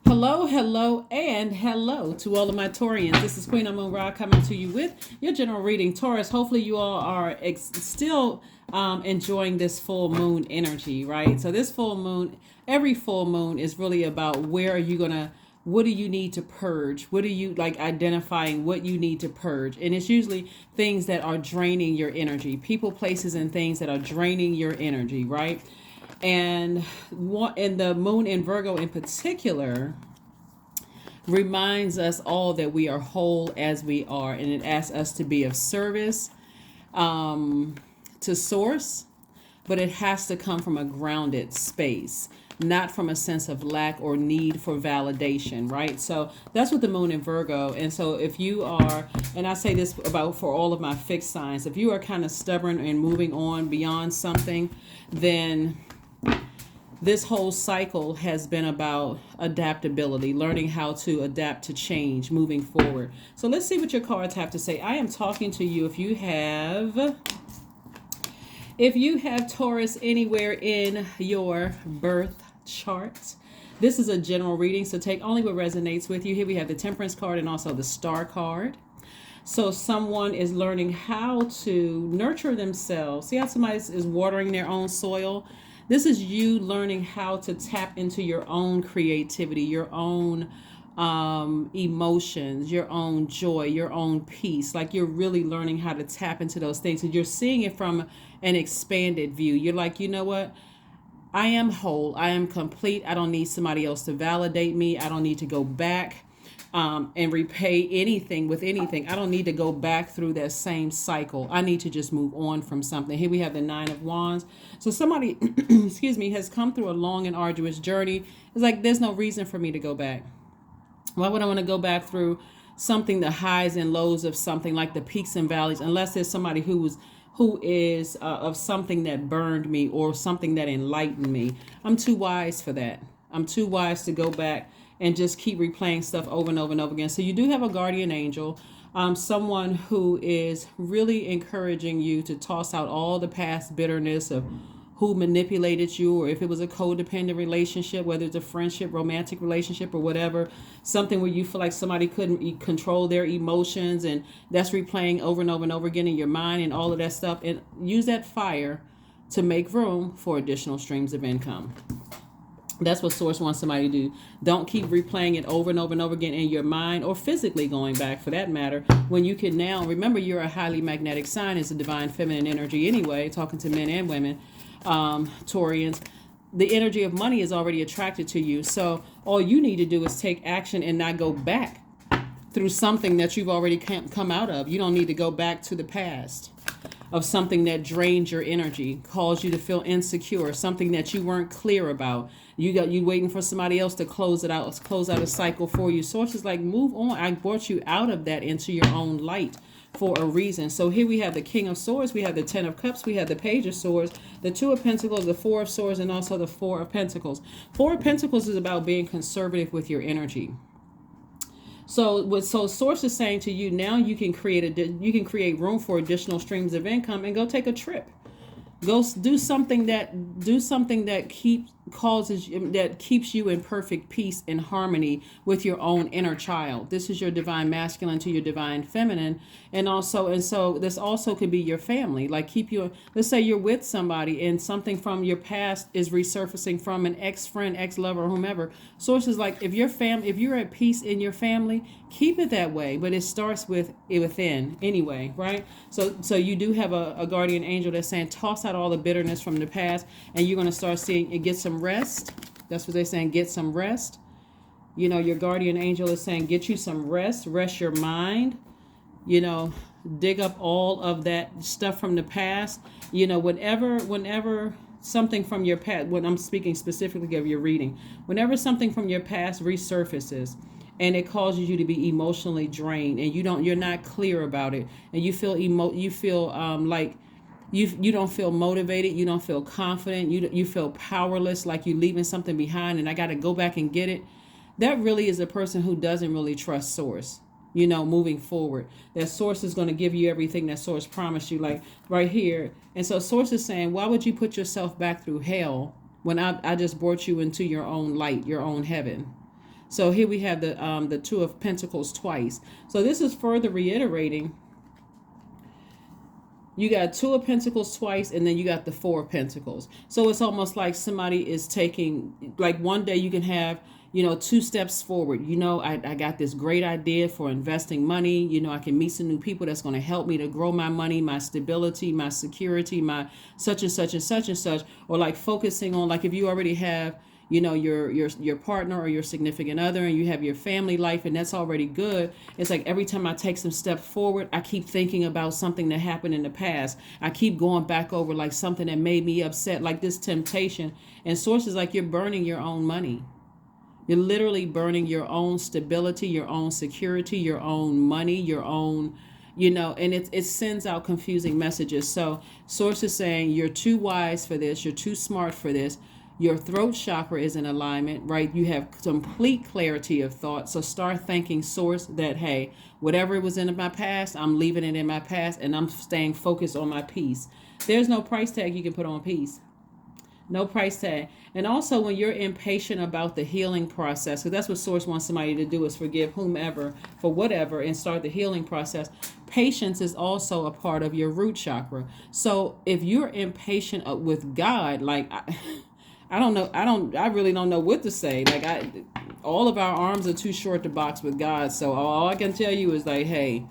Hello, hello, and hello to all of my Taurians. This is Queen Moon Ra coming to you with your general reading. Taurus, hopefully you all are still enjoying this full moon energy, right? So this full moon, every full moon is really about where are you going to, what do you need to purge? What do you like identifying what you need to purge? And it's usually things that are draining your energy, people, places, and things that are draining your energy, right? And the moon in Virgo in particular reminds us all that we are whole as we are, and it asks us to be of service to source, but it has to come from a grounded space, not from a sense of lack or need for validation, right? So that's what the moon in Virgo. And so if you are, and I say this about for all of my fixed signs, if you are kind of stubborn and moving on beyond something, then this whole cycle has been about adaptability, learning how to adapt to change, moving forward. So let's see what your cards have to say. I am talking to you if you have Taurus anywhere in your birth chart. This is a general reading, so take only what resonates with you. Here we have the Temperance card and also the Star card. So someone is learning how to nurture themselves. See how somebody is watering their own soil? This is you learning how to tap into your own creativity, your own emotions, your own joy, your own peace. Like you're really learning how to tap into those things. And you're seeing it from an expanded view. You're like, you know what? I am whole. I am complete. I don't need somebody else to validate me. I don't need to go back and repay anything with anything. I don't need to go back through that same cycle. I need to just move on from something. Here we have the Nine of Wands. So somebody, excuse me, has come through a long and arduous journey. It's like, there's no reason for me to go back. Why would I want to go back through something, the highs and lows of something, like the peaks and valleys, unless there's somebody who is of something that burned me or something that enlightened me. I'm too wise for that. I'm too wise to go back and just keep replaying stuff over and over and over again. So you do have a guardian angel, someone who is really encouraging you to toss out all the past bitterness of who manipulated you, or if it was a codependent relationship, whether it's a friendship, romantic relationship, or whatever, something where you feel like somebody couldn't control their emotions, and that's replaying over and over and over again in your mind and all of that stuff. And use that fire to make room for additional streams of income. That's what Source wants somebody to do. Don't keep replaying it over and over and over again in your mind, or physically going back for that matter, when you can now, remember you're a highly magnetic sign. It's a divine feminine energy anyway, talking to men and women, Taurians. The energy of money is already attracted to you. So all you need to do is take action and not go back through something that you've already come out of. You don't need to go back to the past of something that drained your energy, caused you to feel insecure, something that you weren't clear about. You waiting for somebody else to close out a cycle for you. Source is like, move on. I brought you out of that into your own light for a reason. So here we have the King of Swords, we have the Ten of Cups, we have the Page of Swords, the Two of Pentacles, the Four of Swords, and also the Four of Pentacles. Four of Pentacles is about being conservative with your energy. So Source is saying to you, now you can create room for additional streams of income and go take a trip. Go do something that keeps you in perfect peace and harmony with your own inner child. This is your divine masculine to your divine feminine, and so this also could be your family. Like let's say you're with somebody and something from your past is resurfacing from an ex-friend, ex-lover, or whomever. Source is like, if you're at peace in your family, keep it that way. But it starts within anyway, right? So you do have a guardian angel that's saying, toss out all the bitterness from the past, and you're going to start seeing it. Get some rest. That's what they're saying. Get some rest. You know, your guardian angel is saying, get you some rest your mind, dig up all of that stuff from the past. Whenever something from your past, when I'm speaking specifically of your reading, whenever something from your past resurfaces and it causes you to be emotionally drained, and you're not clear about it, and you feel like you don't feel motivated, you don't feel confident, you feel powerless, like you're leaving something behind and I got to go back and get it. That really is a person who doesn't really trust Source, moving forward. That Source is going to give you everything that Source promised you, like right here. And so Source is saying, why would you put yourself back through hell when I just brought you into your own light, your own heaven? So here we have the Two of Pentacles twice. So this is further reiterating. You got Two of Pentacles twice, and then you got the Four of Pentacles. So it's almost like somebody is taking, like one day you can have, two steps forward. I got this great idea for investing money. I can meet some new people that's going to help me to grow my money, my stability, my security, my such and such and such and such. Or like focusing on, like if you already have, your partner or your significant other, and you have your family life, and that's already good. It's like every time I take some step forward, I keep thinking about something that happened in the past. I keep going back over like something that made me upset, like this temptation. And sources like you're burning your own money. You're literally burning your own stability, your own security, your own money, your own, and it sends out confusing messages. So sources saying you're too wise for this, you're too smart for this. Your throat chakra is in alignment, right? You have complete clarity of thought. So start thanking source that, hey, whatever was in my past, I'm leaving it in my past, and I'm staying focused on my peace. There's no price tag you can put on peace. No price tag. And also when you're impatient about the healing process, because that's what source wants somebody to do, is forgive whomever for whatever and start the healing process. Patience is also a part of your root chakra. So if you're impatient with God, like I don't know. I really don't know what to say. Like all of our arms are too short to box with God. So all I can tell you is like, hey,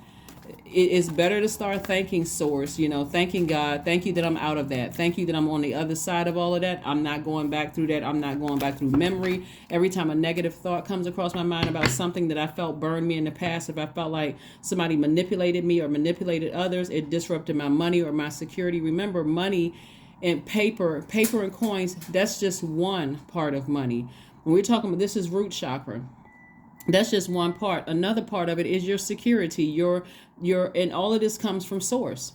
it's better to start thanking source, thanking God. Thank you that I'm out of that. Thank you that I'm on the other side of all of that. I'm not going back through that. I'm not going back through memory. Every time a negative thought comes across my mind about something that I felt burned me in the past, if I felt like somebody manipulated me or manipulated others, it disrupted my money or my security. Remember, money and paper and coins, that's just one part of money. When we're talking about, this is root chakra, that's just one part. Another part of it is your security, your and all of this comes from source.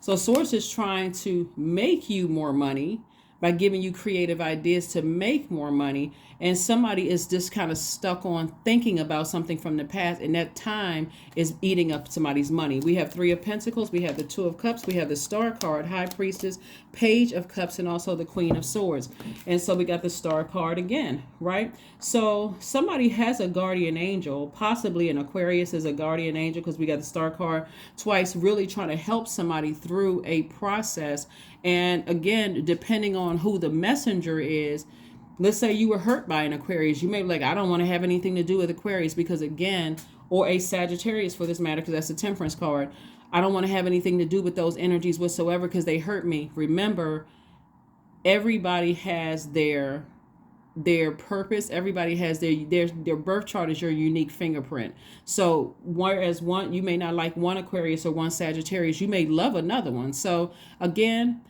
So source is trying to make you more money by giving you creative ideas to make more money. And somebody is just kind of stuck on thinking about something from the past, and that time is eating up somebody's money. We have Three of Pentacles, we have the Two of Cups, we have the Star card, High Priestess, Page of Cups, and also the Queen of Swords. And so we got the Star card again, right? So somebody has a guardian angel, possibly an Aquarius is a guardian angel, because we got the Star card twice, really trying to help somebody through a process. And again, depending on who the messenger is, let's say you were hurt by an Aquarius, you may be like, I don't want to have anything to do with Aquarius, because again, or a Sagittarius for this matter, because that's the Temperance card. I don't want to have anything to do with those energies whatsoever because they hurt me. Remember, everybody has their purpose. Everybody has their birth chart is your unique fingerprint. So whereas you may not like one Aquarius or one Sagittarius, you may love another one. So again,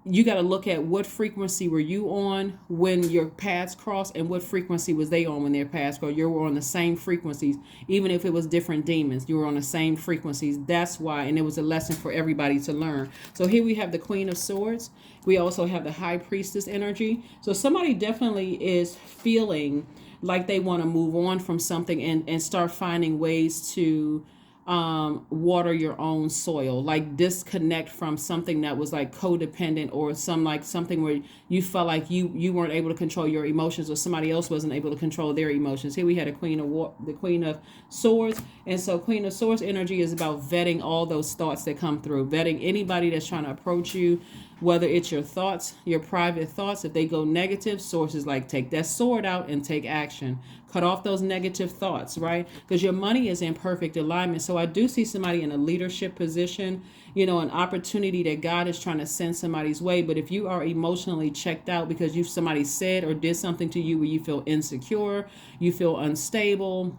you got to look at what frequency were you on when your paths crossed, and what frequency was they on when their paths crossed. You were on the same frequencies, even if it was different demons. You were on the same frequencies. That's why, and it was a lesson for everybody to learn. So here we have the Queen of Swords. We also have the High Priestess energy. So somebody definitely is feeling like they want to move on from something and start finding ways to water your own soil, like disconnect from something that was like codependent, or something where you felt like you weren't able to control your emotions, or somebody else wasn't able to control their emotions. Here we had the Queen of Swords. And so Queen of Swords energy is about vetting all those thoughts that come through, vetting anybody that's trying to approach you, whether it's your thoughts, your private thoughts. If they go negative, sources like, take that sword out and take action. Cut off those negative thoughts, right? Because your money is in perfect alignment. So I do see somebody in a leadership position, an opportunity that God is trying to send somebody's way. But if you are emotionally checked out because somebody said or did something to you where you feel insecure, you feel unstable,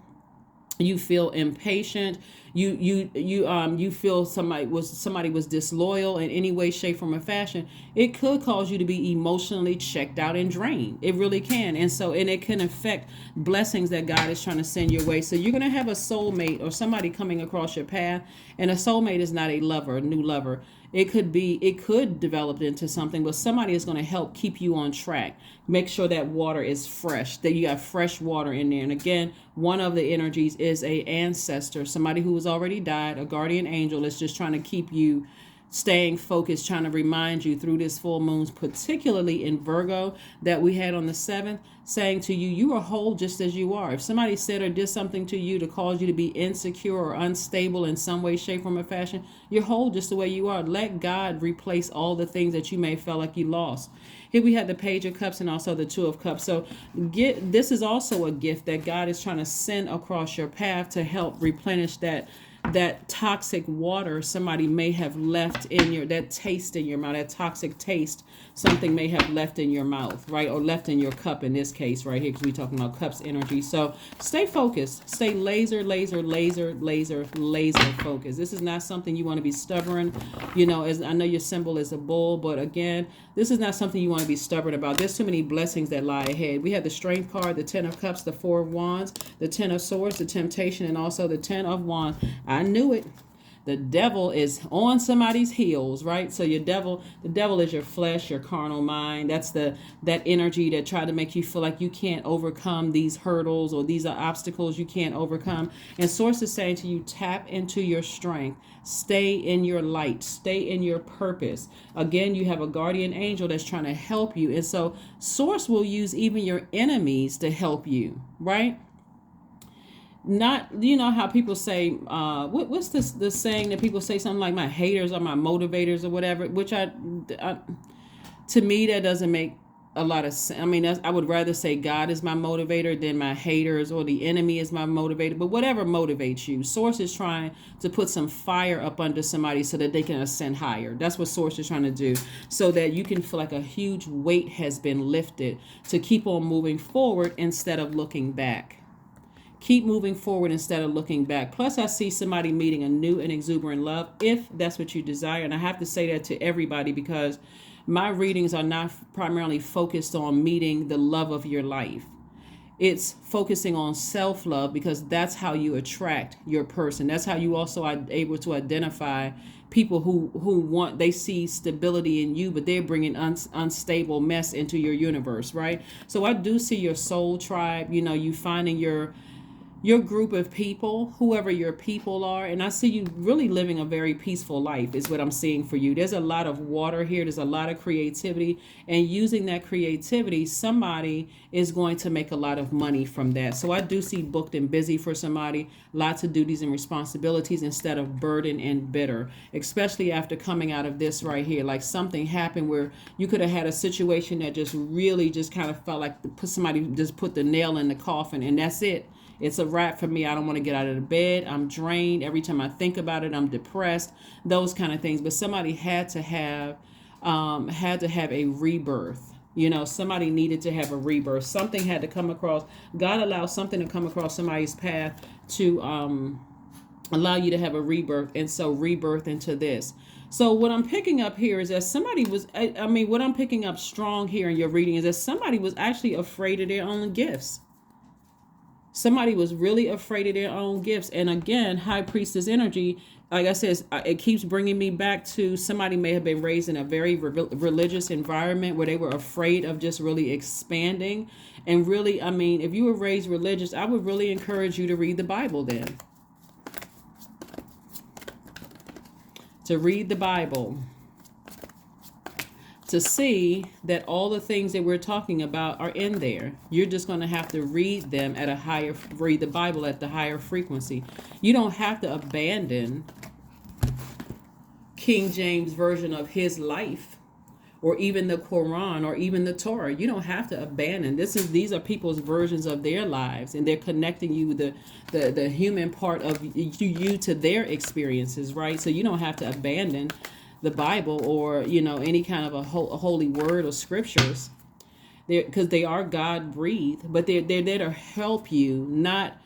you feel impatient, you feel somebody was disloyal in any way, shape, form, or fashion, it could cause you to be emotionally checked out and drained. It really can. And it can affect blessings that God is trying to send your way. So you're going to have a soulmate or somebody coming across your path. And a soulmate is not a lover, a new lover. It could develop into something, but somebody is going to help keep you on track. Make sure that water is fresh, that you got fresh water in there. And again, one of the energies is a ancestor, somebody who has already died, a guardian angel is just trying to keep you staying focused, trying to remind you through this full moons, particularly in Virgo that we had on the 7th, saying to you, you are whole just as you are. If somebody said or did something to you to cause you to be insecure or unstable in some way, shape, form, or fashion, you're whole just the way you are. Let God replace all the things that you may feel like you lost. Here we had the Page of Cups and also the Two of Cups. So this is also a gift that God is trying to send across your path to help replenish that toxic water somebody may have left in that taste in your mouth, that toxic taste something may have left in your mouth, right? Or left in your cup in this case right here, because we're talking about cups energy. So stay focused, stay laser focused. This is not something you want to be stubborn, as I know your symbol is a bull, but again, this is not something you want to be stubborn about. There's too many blessings that lie ahead. We have the Strength card, the 10 of Cups, the 4 of Wands, the 10 of Swords, the Temptation, and also the 10 of Wands. I knew it. The devil is on somebody's heels, right? So the devil is your flesh, your carnal mind. That's that energy that try to make you feel like you can't overcome these hurdles, or these are obstacles you can't overcome. And Source is saying to you, tap into your strength. Stay in your light. Stay in your purpose. Again, you have a guardian angel that's trying to help you. And so Source will use even your enemies to help you, right? Not, how people say, what's the saying that people say something like my haters are my motivators or whatever, which to me, that doesn't make a lot of sense. I mean, I would rather say God is my motivator than my haters, or the enemy is my motivator, but whatever motivates you. Source is trying to put some fire up under somebody so that they can ascend higher. That's what Source is trying to do, so that you can feel like a huge weight has been lifted to keep on moving forward instead of looking back. Keep moving forward instead of looking back. Plus, I see somebody meeting a new and exuberant love, if that's what you desire. And I have to say that to everybody, because my readings are not primarily focused on meeting the love of your life. It's focusing on self-love, because that's how you attract your person. That's how you also are able to identify people who they see stability in you, but they're bringing unstable mess into your universe, right? So I do see your soul tribe, you finding your group of people, whoever your people are. And I see you really living a very peaceful life is what I'm seeing for you. There's a lot of water here. There's a lot of creativity, and using that creativity, somebody is going to make a lot of money from that. So I do see booked and busy for somebody, lots of duties and responsibilities instead of burden and bitter, especially after coming out of this right here. Like something happened where you could have had a situation that just really just kind of felt like somebody just put the nail in the coffin, and that's it. It's a wrap for me. I don't want to get out of the bed. I'm drained. Every time I think about it, I'm depressed, those kind of things. But somebody had to have a rebirth. Somebody needed to have a rebirth. Something had to come across. God allowed something to come across somebody's path to allow you to have a rebirth. And so rebirth into this. So what I'm picking up here is that somebody was, what I'm picking up strong here in your reading is that somebody was actually afraid of their own gifts. Somebody was really afraid of their own gifts. And again, High Priestess energy, like I said, it keeps bringing me back to somebody may have been raised in a very religious environment where they were afraid of just really expanding. And really, if you were raised religious, I would really encourage you to read the Bible then. To read the Bible. To see that all the things that we're talking about are in there. You're just going to have to read them read the Bible at the higher frequency. You don't have to abandon King James version of his life, or even the Quran, or even the Torah. You don't have to abandon. These are people's versions of their lives, and they're connecting you, the human part of you to their experiences, right? So you don't have to abandon the Bible, or any kind of a holy word or scriptures, because they are God breathed, but they're there to help you, not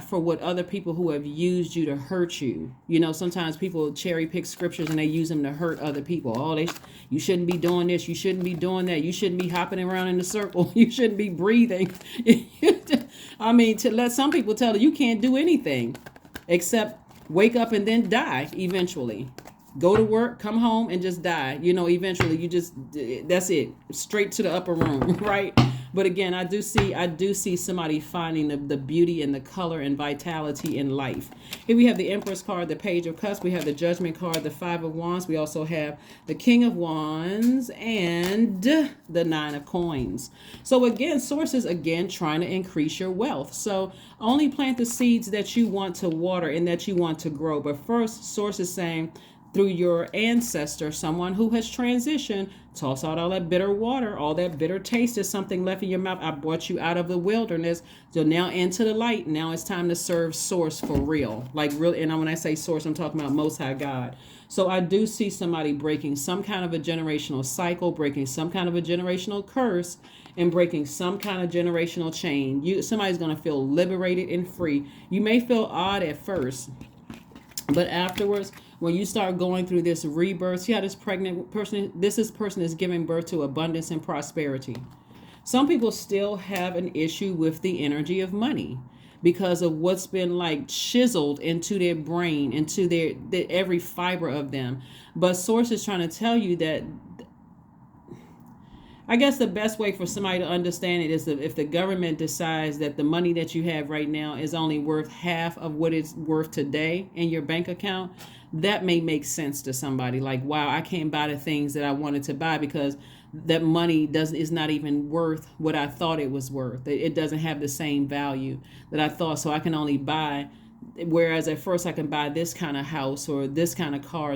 for what other people who have used you to hurt you. Sometimes people cherry pick scriptures and they use them to hurt other people. You shouldn't be doing this, you shouldn't be doing that, you shouldn't be hopping around in a circle, you shouldn't be breathing. To let some people tell you can't do anything except wake up and then die eventually. Go to work, come home, and just die. Eventually that's it. Straight to the upper room, right? But again, I do see somebody finding the beauty and the color and vitality in life. Here we have the Empress card, the Page of Cups. We have the Judgment card, the Five of Wands. We also have the King of Wands and the Nine of Coins. So again, Source is again trying to increase your wealth. So only plant the seeds that you want to water and that you want to grow. But first, Source is saying, through your ancestor, someone who has transitioned, toss out all that bitter water, all that bitter taste is something left in your mouth. I brought you out of the wilderness, so now into the light. Now it's time to serve Source for real, like real. And when I say Source, I'm talking about Most High God. So I do see somebody breaking some kind of a generational cycle, breaking some kind of a generational curse, and breaking some kind of generational chain. Somebody's going to feel liberated and free. You may feel odd at first, but afterwards, when you start going through this rebirth, see how this person is giving birth to abundance and prosperity. Some people still have an issue with the energy of money because of what's been like chiseled into their brain, into their every fiber of them. But Source is trying to tell you that, I guess the best way for somebody to understand it is if the government decides that the money that you have right now is only worth half of what it's worth today in your bank account, that may make sense to somebody. Like, wow, I can't buy the things that I wanted to buy because that money is not even worth what I thought it was worth. It doesn't have the same value that I thought, so I can only buy. Whereas at first I can buy this kind of house or this kind of car,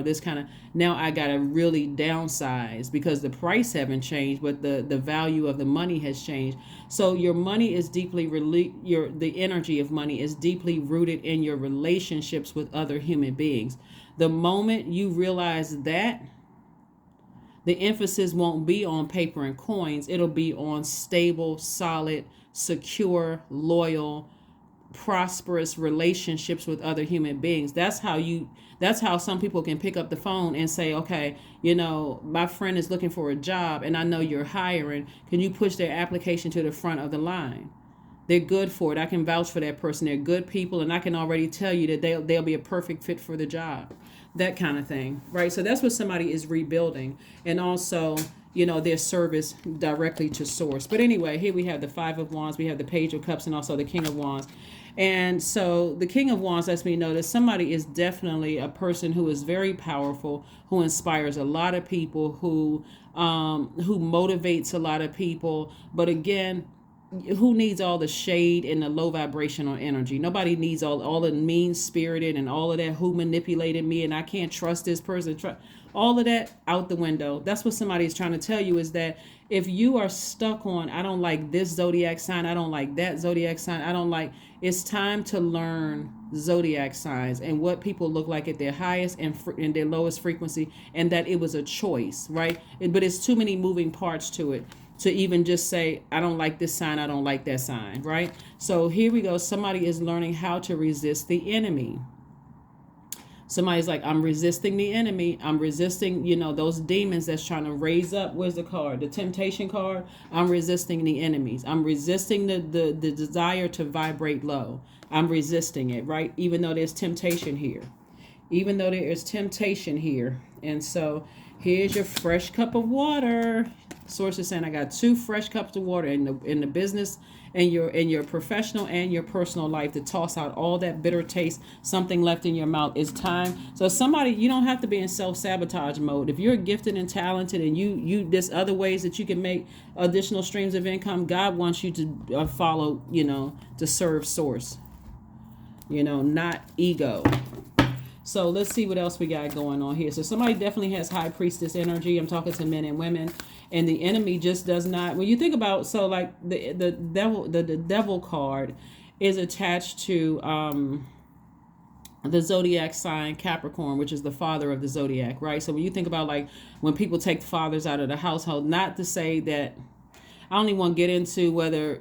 now I got to really downsize because the price haven't changed, but the value of the money has changed. So your money is the energy of money is deeply rooted in your relationships with other human beings. The moment you realize that, the emphasis won't be on paper and coins. It'll be on stable, solid, secure, loyal, prosperous relationships with other human beings. That's how some people can pick up the phone and say, okay, my friend is looking for a job and I know you're hiring. Can you push their application to the front of the line? They're good for it. I can vouch for that person. They're good people, and I can already tell you that they'll be a perfect fit for the job. That kind of thing, right? So that's what somebody is rebuilding, and also, their service directly to Source. But anyway, here we have the Five of Wands, we have the Page of Cups, and also the King of Wands. And so the King of Wands lets me know that somebody is definitely a person who is very powerful, who inspires a lot of people, who motivates a lot of people. But again, who needs all the shade and the low vibrational energy? Nobody needs all the mean spirited and all of that, who manipulated me and I can't trust this person. All of that out the window. That's what somebody is trying to tell you, is that if you are stuck on, I don't like this zodiac sign, I don't like that zodiac sign, it's time to learn zodiac signs and what people look like at their highest and their lowest frequency, and that it was a choice, right? But it's too many moving parts to it to even just say, I don't like this sign, I don't like that sign, right? So here we go. Somebody is learning how to resist the enemy. Somebody's like, I'm resisting the enemy. I'm resisting, those demons that's trying to raise up. Where's the card? The temptation card. I'm resisting the enemies. I'm resisting the desire to vibrate low. I'm resisting it, right? Even though there's temptation here. And so here's your fresh cup of water. Source is saying, I got 2 fresh cups of water in the business and your professional and your personal life, to toss out all that bitter taste, something left in your mouth. It's time. So somebody, you don't have to be in self-sabotage mode. If you're gifted and talented and you there's other ways that you can make additional streams of income, God wants you to follow, to serve Source, not ego. So let's see what else we got going on here. So somebody definitely has High Priestess energy. I'm talking to men and women, and the enemy just does not. When you think about, so like the devil card is attached to the zodiac sign Capricorn, which is the father of the zodiac, right? So when you think about like when people take fathers out of the household, not to say that, I don't even want to get into whether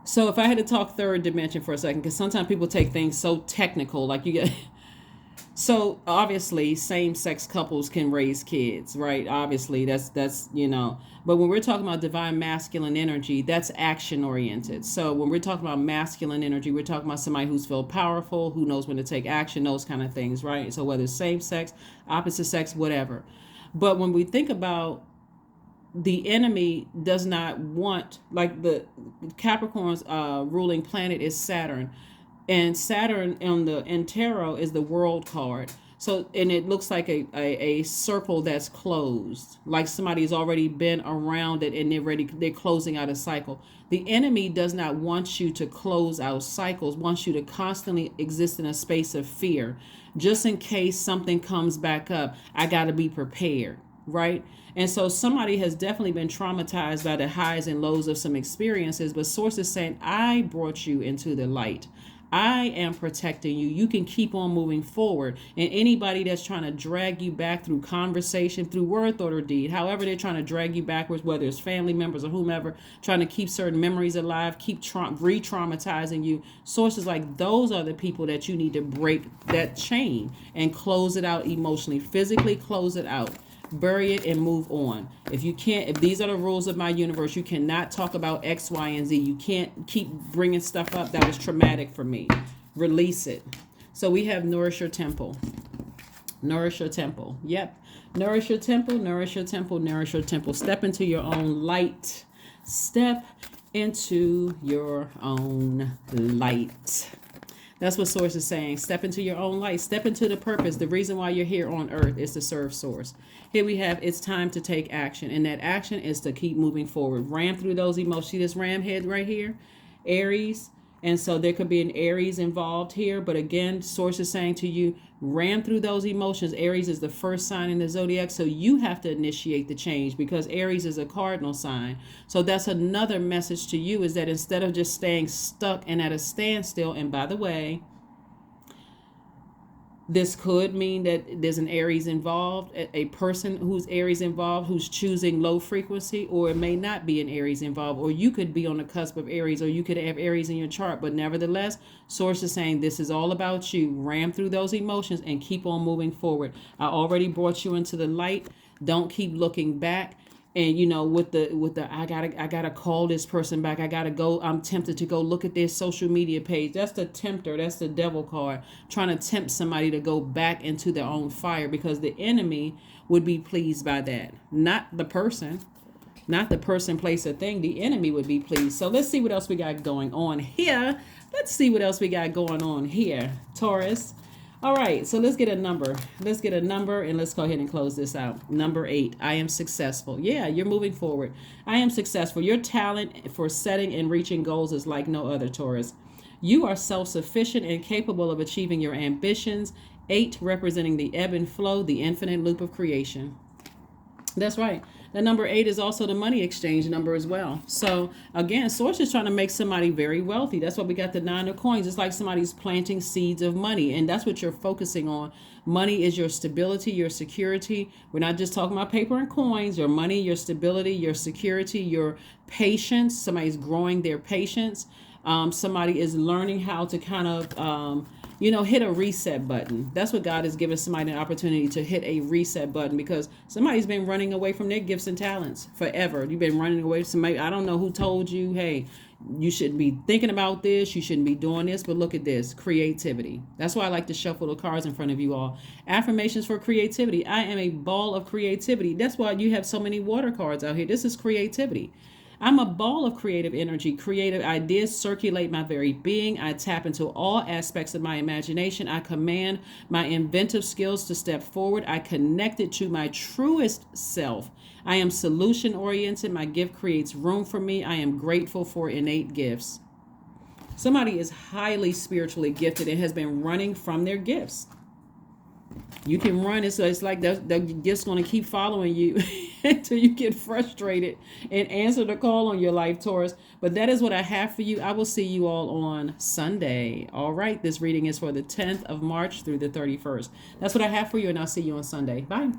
So if I had to talk third dimension for a second, because sometimes people take things so technical, like you get. So obviously, same-sex couples can raise kids, right? Obviously, that's. But when we're talking about divine masculine energy, that's action-oriented. So when we're talking about masculine energy, we're talking about somebody who's feel powerful, who knows when to take action, those kind of things, right? So whether it's same-sex, opposite sex, whatever. But when we think about the enemy does not want, like the Capricorn's ruling planet is Saturn, and Saturn in tarot is the world card. So, and it looks like a circle that's closed, like somebody's already been around it and they're closing out a cycle. The enemy does not want you to close out cycles, wants you to constantly exist in a space of fear, just in case something comes back up. I got to be prepared, right? And so somebody has definitely been traumatized by the highs and lows of some experiences, but source is saying, I brought you into the light. I am protecting you. You can keep on moving forward. And anybody that's trying to drag you back through conversation, through word, thought, or deed, however they're trying to drag you backwards, whether it's family members or whomever, trying to keep certain memories alive, keep re-traumatizing you, sources like those are the people that you need to break that chain and close it out emotionally, physically close it out. Bury it and move on. If you can't, if these are the rules of my universe, you cannot talk about X, Y, and Z. You can't keep bringing stuff up that was traumatic for me. Release it. So we have nourish your temple. Nourish your temple. Yep. Nourish your temple, nourish your temple, nourish your temple. Step into your own light. Step into your own light. That's what Source is saying. Step into your own light. Step into the purpose. The reason why you're here on earth is to serve Source. Here we have, it's time to take action. And that action is to keep moving forward. Ram through those emotions. See this ram head right here? Aries. And so there could be an Aries involved here. But again, Source is saying to you, ram through those emotions. Aries is the first sign in the zodiac. So you have to initiate the change because Aries is a cardinal sign. So that's another message to you, is that instead of just staying stuck and at a standstill, and by the way, this could mean that there's an Aries involved, a person who's Aries involved, who's choosing low frequency, or it may not be an Aries involved, or you could be on the cusp of Aries, or you could have Aries in your chart. But nevertheless, Source is saying this is all about you. Ram through those emotions and keep on moving forward. I already brought you into the light. Don't keep looking back. And you know, with the I gotta call this person back. I gotta go. I'm tempted to go look at their social media page. That's the tempter. That's the devil card, trying to tempt somebody to go back into their own fire, because the enemy would be pleased by that, not the person, place, or thing. The enemy would be pleased. So let's see what else we got going on here. Taurus. All right, so let's get a number. And let's go ahead and close this out. Number 8, I am successful. Yeah, you're moving forward. I am successful. Your talent for setting and reaching goals is like no other, Taurus. You are self-sufficient and capable of achieving your ambitions. 8 representing the ebb and flow, the infinite loop of creation. That's right. The number 8 is also the money exchange number as well. So again, Source is trying to make somebody very wealthy. That's why we got the 9 of coins. It's like somebody's planting seeds of money, and that's what you're focusing on. Money is your stability, your security. We're not just talking about paper and coins. Your money, your stability, your security, your patience. Somebody's growing their patience. Somebody is learning how to kind of hit a reset button. That's what God has given somebody an opportunity to hit a reset button, because somebody's been running away from their gifts and talents forever. You've been running away from somebody. I don't know who told you, hey, you shouldn't be thinking about this. You shouldn't be doing this. But look at this, creativity. That's why I like to shuffle the cards in front of you all. Affirmations for creativity. I am a ball of creativity. That's why you have so many water cards out here. This is creativity. I'm a ball of creative energy. Creative ideas circulate my very being. I tap into all aspects of my imagination. I command my inventive skills to step forward. I connect it to my truest self. I am solution oriented. My gift creates room for me. I am grateful for innate gifts. Somebody is highly spiritually gifted and has been running from their gifts. You can run it, so it's like the gift's going to keep following you until you get frustrated and answer the call on your life, Taurus. But that is what I have for you. I will see you all on Sunday. All right, this reading is for the 10th of March through the 31st. That's what I have for you, and I'll see you on Sunday. Bye.